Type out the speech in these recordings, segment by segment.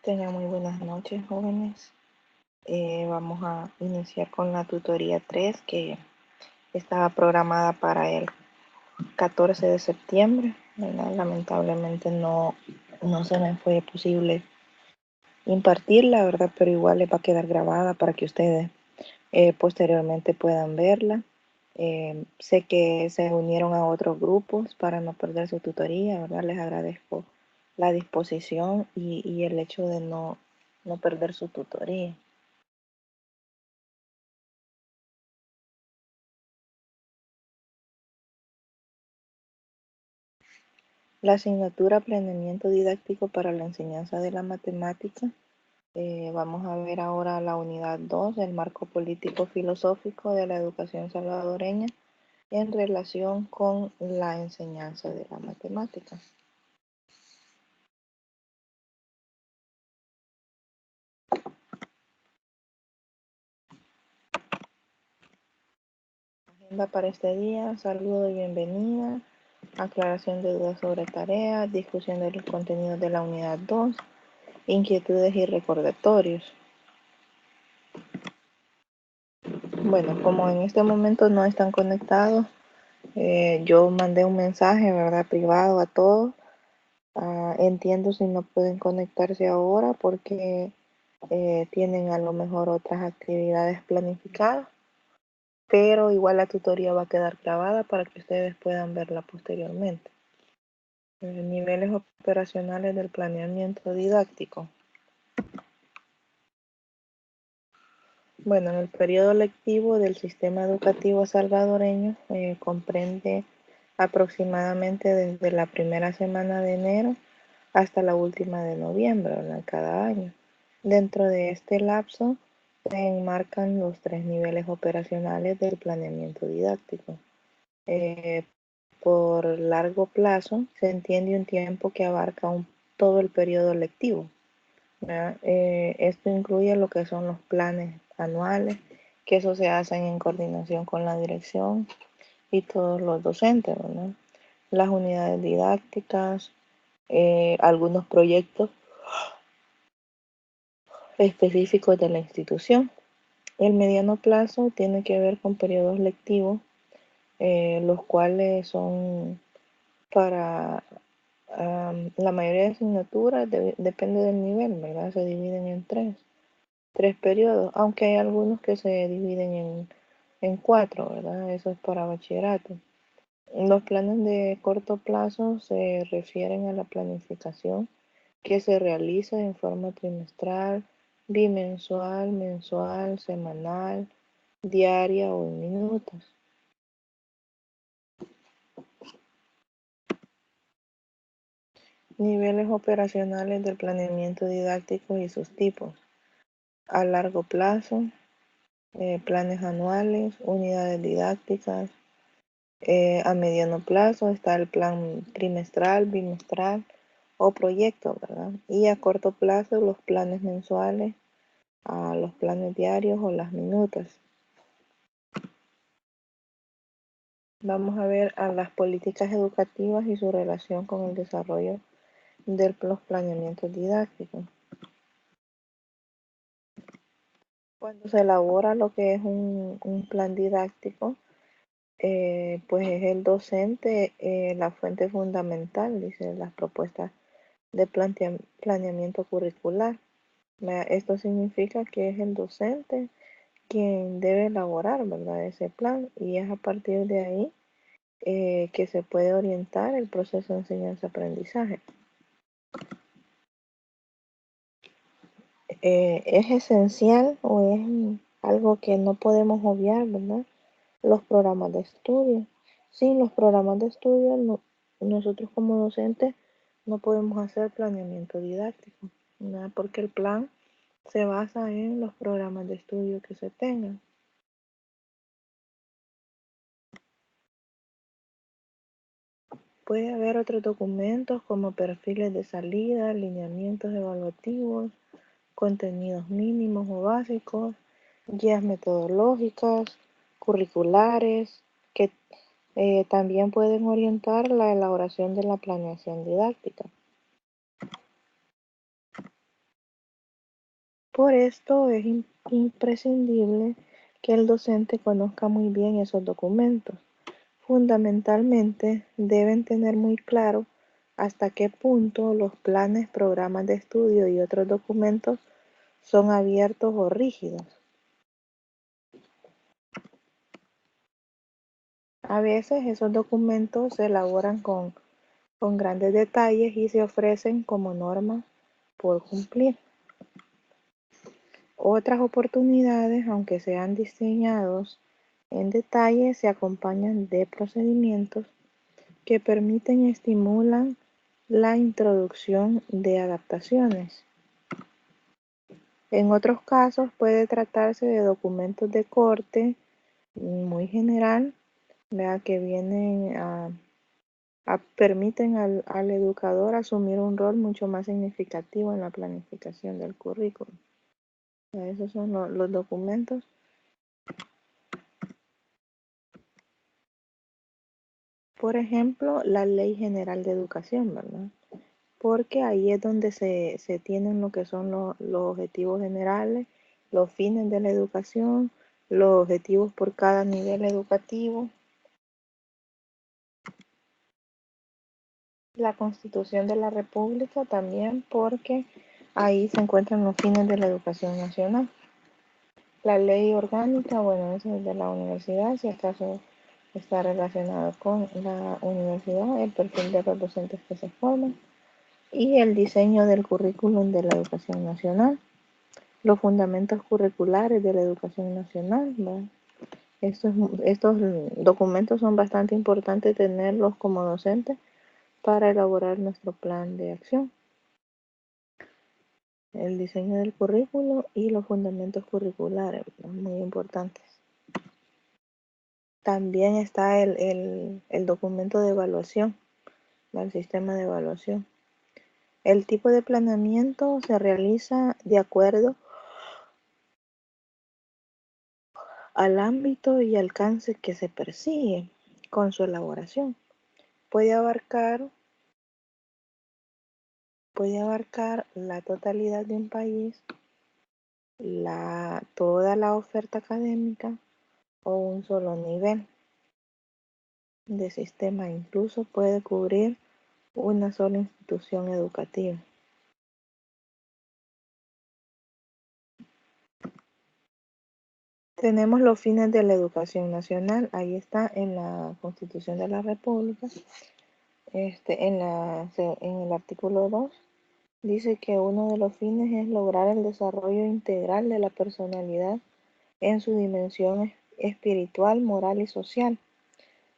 Tengan muy buenas noches, jóvenes. Vamos a iniciar con la tutoría 3 que estaba programada para el 14 de septiembre, ¿verdad? Lamentablemente no se me fue posible impartirla, ¿verdad? Pero igual les va a quedar grabada para que ustedes posteriormente puedan verla. Sé que se unieron a otros grupos para no perder su tutoría, ¿verdad? Les agradezco la disposición y el hecho de no perder su tutoría. La asignatura Planeamiento Didáctico para la Enseñanza de la Matemática. Vamos a ver ahora la unidad 2 del marco político filosófico de la educación salvadoreña en relación con la enseñanza de la matemática. Agenda para este día: saludo y bienvenida, aclaración de dudas sobre tareas, discusión de los contenidos de la unidad 2, inquietudes y recordatorios. Bueno, como en este momento no están conectados, yo mandé un mensaje, ¿verdad?, privado a todos. Entiendo si no pueden conectarse ahora porque tienen a lo mejor otras actividades planificadas, pero igual la tutoría va a quedar grabada para que ustedes puedan verla posteriormente. Niveles operacionales del planeamiento didáctico. Bueno, en el periodo lectivo del sistema educativo salvadoreño comprende aproximadamente desde la primera semana de enero hasta la última de noviembre, ¿verdad?, cada año. Dentro de este lapso se enmarcan los 3 niveles operacionales del planeamiento didáctico. Por largo plazo se entiende un tiempo que abarca todo el periodo lectivo, ¿verdad? Esto incluye lo que son los planes anuales, que eso se hacen en coordinación con la dirección y todos los docentes, ¿verdad? Las unidades didácticas, algunos proyectos específicos de la institución. El mediano plazo tiene que ver con periodos lectivos, los cuales son para la mayoría de asignaturas, depende del nivel, ¿verdad? Se dividen en tres periodos, aunque hay algunos que se dividen en 4, ¿verdad? Eso es para bachillerato. Los planes de corto plazo se refieren a la planificación que se realiza en forma trimestral, bimensual, mensual, semanal, diaria o en minutos. Niveles operacionales del planeamiento didáctico y sus tipos. A largo plazo, planes anuales, unidades didácticas. A mediano plazo está el plan trimestral, bimestral o proyecto, ¿verdad? Y a corto plazo los planes mensuales, los planes diarios o las minutas. Vamos a ver a las políticas educativas y su relación con el desarrollo de los planeamientos didácticos. Cuando se elabora lo que es un plan didáctico, pues es el docente la fuente fundamental, dice las propuestas de planeamiento curricular. Esto significa que es el docente quien debe elaborar, ¿verdad?, ese plan, y es a partir de ahí que se puede orientar el proceso de enseñanza-aprendizaje. Es esencial o es algo que no podemos obviar, ¿verdad? Los programas de estudio. Sin los programas de estudio, nosotros como docentes no podemos hacer planeamiento didáctico, ¿verdad? Porque el plan se basa en los programas de estudio que se tengan. Puede haber otros documentos como perfiles de salida, lineamientos evaluativos, contenidos mínimos o básicos, guías metodológicas, curriculares, que también pueden orientar la elaboración de la planeación didáctica. Por esto es imprescindible que el docente conozca muy bien esos documentos. Fundamentalmente, deben tener muy claro hasta qué punto los planes, programas de estudio y otros documentos son abiertos o rígidos. A veces esos documentos se elaboran con grandes detalles y se ofrecen como normas por cumplir. Otras oportunidades, aunque sean diseñados en detalle, se acompañan de procedimientos que permiten y estimulan la introducción de adaptaciones. En otros casos puede tratarse de documentos de corte muy general, que vienen permiten al educador asumir un rol mucho más significativo en la planificación del currículum. Esos son los documentos. Por ejemplo, la Ley General de Educación, ¿verdad? Porque ahí es donde se tienen lo que son los objetivos generales, los fines de la educación, los objetivos por cada nivel educativo. La Constitución de la República también, porque ahí se encuentran los fines de la educación nacional. La ley orgánica, bueno, eso es de la universidad, si acaso está relacionado con la universidad, el perfil de los docentes que se forman y el diseño del currículum de la educación nacional, los fundamentos curriculares de la educación nacional, ¿verdad? Estos documentos son bastante importantes tenerlos como docentes para elaborar nuestro plan de acción. El diseño del currículo y los fundamentos curriculares, muy importantes. También está el documento de evaluación, el sistema de evaluación. El tipo de planeamiento se realiza de acuerdo al ámbito y alcance que se persigue con su elaboración. Puede abarcar la totalidad de un país, toda la oferta académica o un solo nivel de sistema. Incluso puede cubrir una sola institución educativa. Tenemos los fines de la educación nacional, ahí está en la Constitución de la República, en el artículo 2, dice que uno de los fines es lograr el desarrollo integral de la personalidad en su dimensión espiritual, moral y social,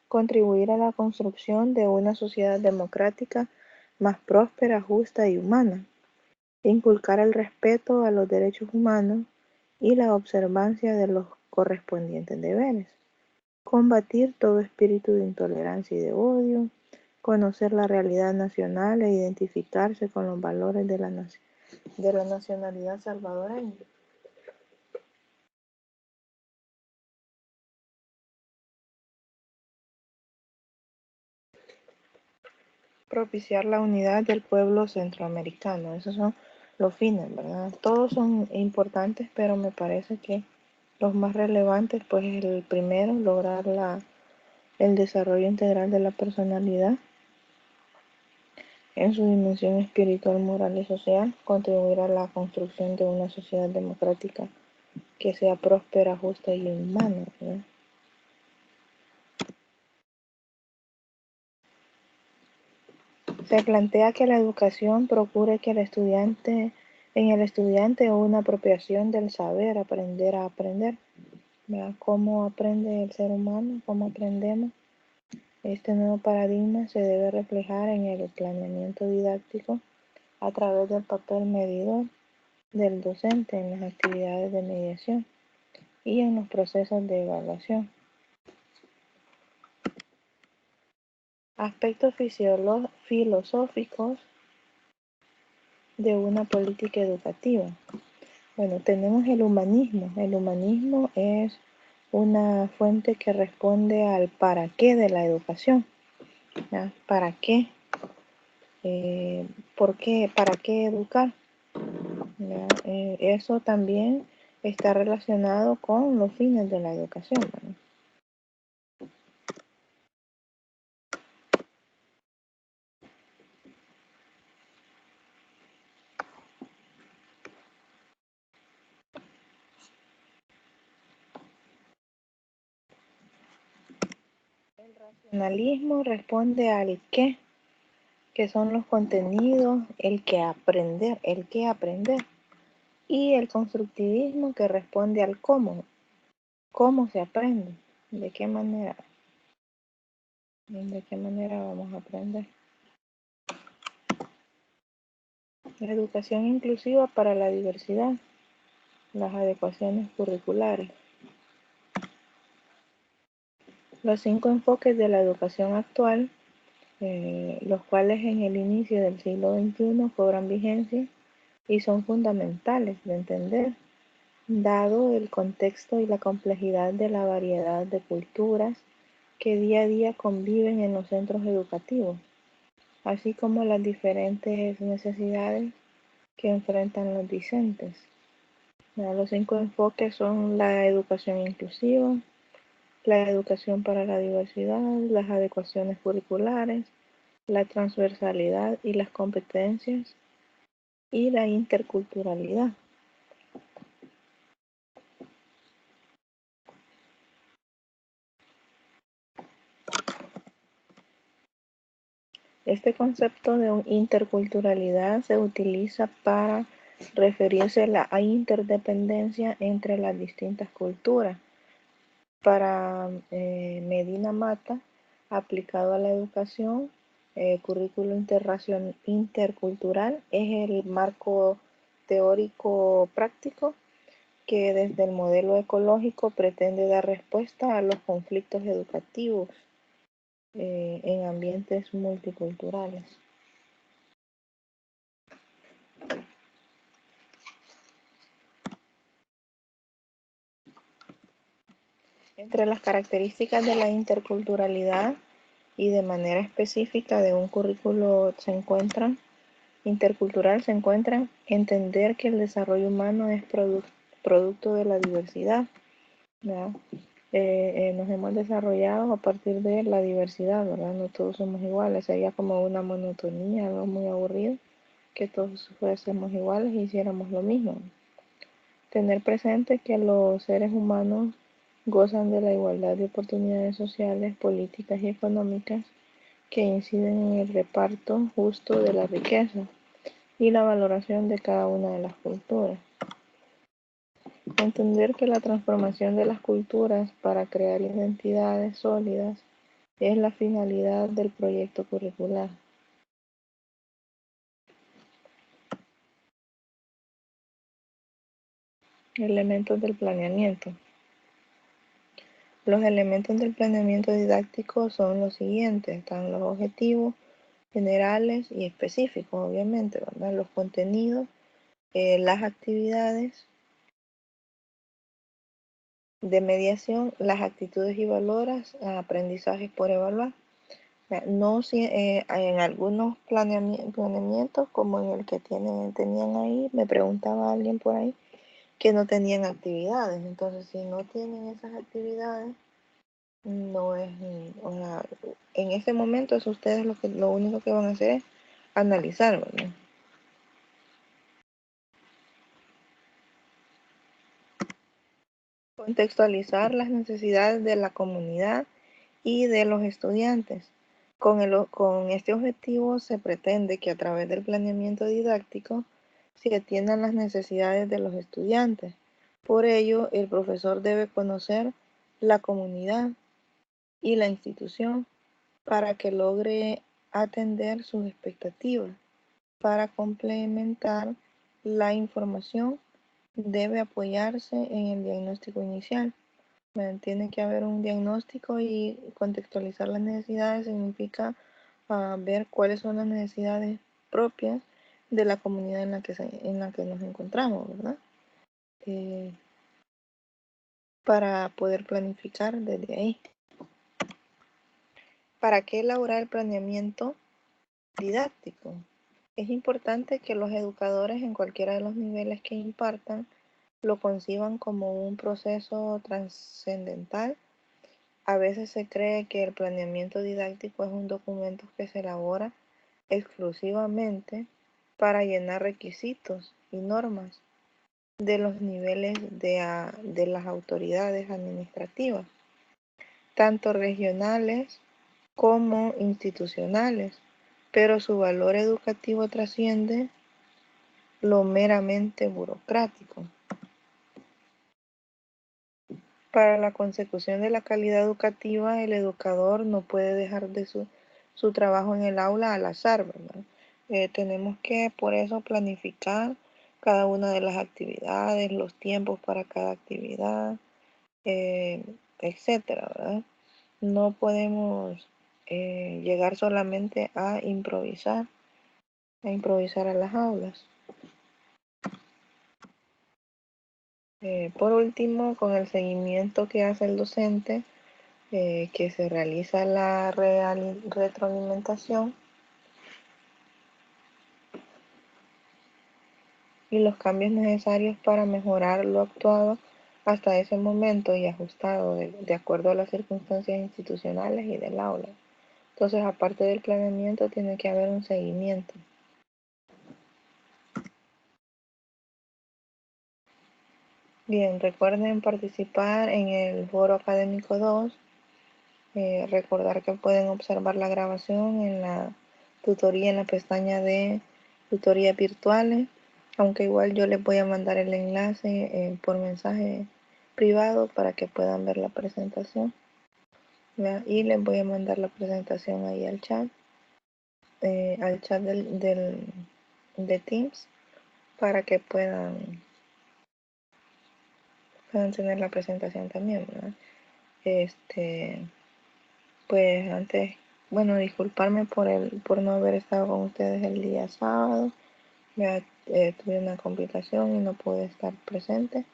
contribuir a la construcción de una sociedad democrática más próspera, justa y humana, inculcar el respeto a los derechos humanos y la observancia de los correspondientes deberes, combatir todo espíritu de intolerancia y de odio, conocer la realidad nacional e identificarse con los valores de la nacionalidad salvadoreña. Propiciar la unidad del pueblo centroamericano. Esos son los fines, ¿verdad? Todos son importantes, pero me parece que los más relevantes, pues el primero, lograr el desarrollo integral de la personalidad en su dimensión espiritual, moral y social, contribuir a la construcción de una sociedad democrática que sea próspera, justa y humana, ¿verdad? Se plantea que la educación procure que en el estudiante una apropiación del saber, aprender a aprender, ¿verdad? ¿Cómo aprende el ser humano? ¿Cómo aprendemos? Este nuevo paradigma se debe reflejar en el planeamiento didáctico a través del papel medidor del docente en las actividades de mediación y en los procesos de evaluación. Aspectos filosóficos de una política educativa. Bueno, tenemos el humanismo. El humanismo es una fuente que responde al para qué de la educación, ¿ya? ¿Para qué? ¿Por qué? ¿Para qué educar? Eso también está relacionado con los fines de la educación, ¿verdad? El racionalismo responde al qué, que son los contenidos, el qué aprender. Y el constructivismo que responde al cómo se aprende, de qué manera vamos a aprender. La educación inclusiva para la diversidad, las adecuaciones curriculares. Los 5 enfoques de la educación actual, los cuales en el inicio del siglo XXI cobran vigencia y son fundamentales de entender, dado el contexto y la complejidad de la variedad de culturas que día a día conviven en los centros educativos, así como las diferentes necesidades que enfrentan los discentes. Los 5 enfoques son la educación inclusiva, la educación para la diversidad, las adecuaciones curriculares, la transversalidad y las competencias y la interculturalidad. Este concepto de interculturalidad se utiliza para referirse a la interdependencia entre las distintas culturas. Para Medina Mata, aplicado a la educación, currículo intercultural es el marco teórico práctico que desde el modelo ecológico pretende dar respuesta a los conflictos educativos en ambientes multiculturales. Entre las características de la interculturalidad y de manera específica de un currículo intercultural se encuentran entender que el desarrollo humano es producto de la diversidad. Nos hemos desarrollado a partir de la diversidad, ¿verdad? No todos somos iguales, sería como una monotonía, algo muy aburrido, que todos fuésemos iguales y hiciéramos lo mismo. Tener presente que los seres humanos gozan de la igualdad de oportunidades sociales, políticas y económicas que inciden en el reparto justo de la riqueza y la valoración de cada una de las culturas. Entender que la transformación de las culturas para crear identidades sólidas es la finalidad del proyecto curricular. Elementos del planeamiento. Los elementos del planeamiento didáctico son los siguientes: están los objetivos generales y específicos, obviamente, ¿verdad? Los contenidos, las actividades de mediación, las actitudes y valores, aprendizajes por evaluar. No, en algunos planeamientos, como en el que tenían ahí, me preguntaba alguien por ahí, que no tenían actividades. Entonces, si no tienen esas actividades, no es, o sea, en ese momento es ustedes lo único que van a hacer es analizar, ¿verdad? Contextualizar las necesidades de la comunidad y de los estudiantes. Con este objetivo se pretende que a través del planeamiento didáctico se atiendan las necesidades de los estudiantes. Por ello, el profesor debe conocer la comunidad y la institución para que logre atender sus expectativas. Para complementar la información, debe apoyarse en el diagnóstico inicial. Tiene que haber un diagnóstico, y contextualizar las necesidades significa ver cuáles son las necesidades propias de la comunidad en la que nos encontramos, ¿verdad? Eh, para poder planificar desde ahí. ¿Para qué elaborar el planeamiento didáctico? Es importante que los educadores en cualquiera de los niveles que impartan lo conciban como un proceso trascendental. A veces se cree que el planeamiento didáctico es un documento que se elabora exclusivamente para llenar requisitos y normas de los niveles de las autoridades administrativas, tanto regionales como institucionales, pero su valor educativo trasciende lo meramente burocrático. Para la consecución de la calidad educativa, el educador no puede dejar de su trabajo en el aula al azar, ¿verdad? Tenemos que por eso planificar cada una de las actividades, los tiempos para cada actividad, etcétera, ¿verdad? No podemos llegar solamente a improvisar a las aulas. Por último, con el seguimiento que hace el docente, que se realiza la retroalimentación y los cambios necesarios para mejorar lo actuado hasta ese momento y ajustado de acuerdo a las circunstancias institucionales y del aula. Entonces, aparte del planeamiento, tiene que haber un seguimiento. Bien, recuerden participar en el Foro Académico 2. Recordar que pueden observar la grabación en la tutoría, en la pestaña de tutorías virtuales, aunque igual yo les voy a mandar el enlace por mensaje privado para que puedan ver la presentación, ¿ya? Y les voy a mandar la presentación ahí al chat de Teams para que puedan tener la presentación también, ¿verdad? Pues antes, bueno, disculparme por no haber estado con ustedes el día sábado. Ya tuve una complicación y no pude estar presente.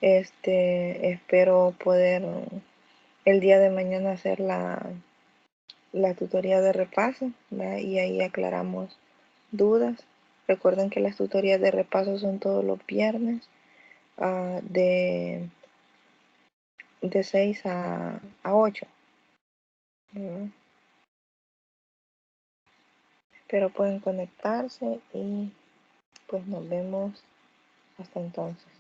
Espero poder el día de mañana hacer la tutoría de repaso, ¿verdad? Y ahí aclaramos dudas. Recuerden que las tutorías de repaso son todos los viernes de 6 a 8. ¿Verdad? Espero pueden conectarse y pues nos vemos hasta entonces.